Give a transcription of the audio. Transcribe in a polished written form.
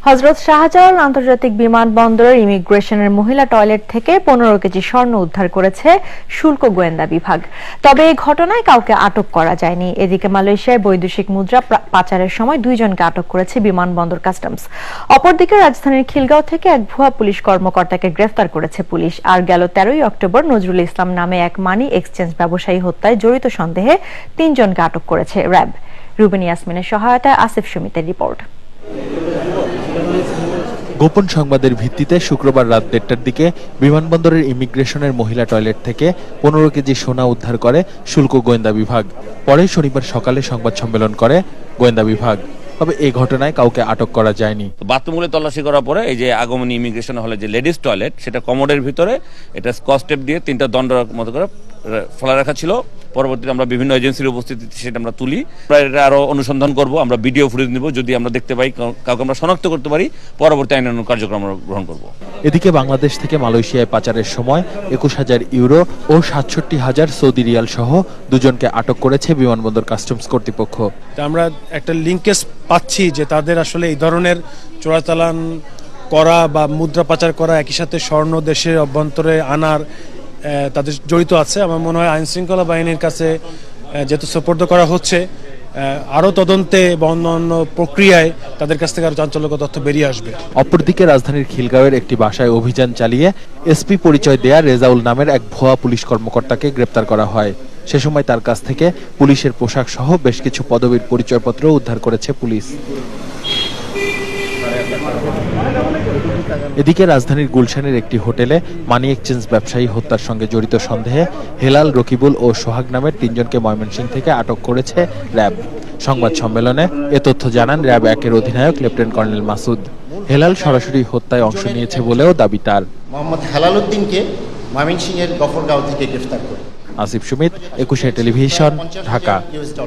হযরত শাহজালাল আন্তর্জাতিক বিমানবন্দরের ইমিগ্রেশনের মহিলা টয়লেট থেকে 15 কেজি স্বর্ণ উদ্ধার করেছে শুল্ক গোয়েন্দা বিভাগ। তবে এই ঘটনায় কাউকে আটক করা যায়নি। এদিকে মালয়েশিয়ায় বৈদেশিক মুদ্রা পাচারের সময় 2 জনকে আটক করেছে বিমানবন্দর কাস্টমস। অপরদিকে রাজধানীর খিলগাঁও থেকে এক ভুয়া পুলিশ কর্মকর্তাকে গ্রেফতার করেছে পুলিশ। আর গেল 13 অক্টোবর নজরুল ইসলাম নামে এক মানি এক্সচেঞ্জ ব্যবসায়ী হত্যায় জড়িত সন্দেহে 3 জনকে আটক করেছে র্যাব। রুবেন ইয়াসমিনের সহায়তায় আসিফ সুমিতের রিপোর্ট। গোপন সংবাদের ভিত্তিতে শুক্রবার রাত 1:30টার দিকে বিমানবন্দরের ইমিগ্রেশনের মহিলা টয়লেট থেকে 15 কেজি সোনা উদ্ধার করে শুল্ক গোয়েন্দা বিভাগ। পরে শনিবার সকালে সংবাদ সম্মেলন করে গোয়েন্দা বিভাগ। তবে এই ঘটনায় কাউকে আটক করা যায়নি। বাথরুমগুলো তল্লাশি করার পরে এই যে আগমনী ইমিগ্রেশন হলে যে লেডিস টয়লেট, সেটা কমোডের ভিতরে এটা স্কচ টেপ দিয়ে 3টা দণ্ড মতো করে ফেলা রাখা ছিল। পরবর্তীতে আমরা বিভিন্ন এজেন্সির উপস্থিতিতে সেটা আমরা তুলি। আমরা এটা আরো অনুসন্ধান করব, আমরা ভিডিও ফুটেজ নিব, যদি আমরা দেখতে পাই কাউকে আমরা শনাক্ত করতে পারি পরবর্তী আইনানুগ কার্যক্রম আমরা গ্রহণ করব। এদিকে বাংলাদেশ থেকে মালয়েশিয়ায় পাচারের সময় 21,000 ইউরো ও 67,000 সৌদি রিয়াল সহ 2 জনকে আটক করেছে বিমানবন্দর কাস্টমস কর্তৃপক্ষ। আমরা একটা লিঙ্কেজ পাচ্ছি যে তাদের আসলে এই ধরনের চোরাচালান করা বা মুদ্রা পাচার করা, একই সাথে স্বর্ণ দেশের অভ্যন্তরে আনার তাদের জড়িত আছে। আমার মনে হয় আইনশৃঙ্খলা বাহিনীর কাছে যেহেতু সোপর্দ করা হচ্ছে, আরও তদন্তে বা অন্যান্য প্রক্রিয়ায় তাদের কাছ থেকে আরো চাঞ্চল্যকর তথ্য বেরিয়ে আসবে। অপরদিকে রাজধানীর খিলগাঁওয়ের একটি বাসায় অভিযান চালিয়ে এসপি পরিচয় দেয়া রেজাউল নামের এক ভুয়া পুলিশ কর্মকর্তাকে গ্রেপ্তার করা হয়। সে সময় তার কাছ থেকে পুলিশের পোশাক সহ বেশ কিছু পদবীর পরিচয়পত্র উদ্ধার করেছে পুলিশ। এদিকে রাজধানীর গুলশানের একটি হোটেলে মানি এক্সচেঞ্জ ব্যবসায়ী হত্যার সঙ্গে জড়িত সন্দেহে হেলাল, রকিবুল ও সোহাগ নামের 3 জনকে ময়মনসিংহ থেকে আটক করেছে র্যাব। সংবাদ সম্মেলনে এ তথ্য জানান র্যাব 1-এর অধিনায়ক লেফটেন্যান্ট কর্নেল মাসুদ। হেলাল সরাসরি হত্যায় অংশ নিয়েছে বলেও দাবি তার। মোহাম্মদ হেলাল উদ্দিনকে ময়মনসিংহের গফরগাঁও থেকে গ্রেফতার করে। আসিফ সুমিত, 21 টেলিভিশন, ঢাকা।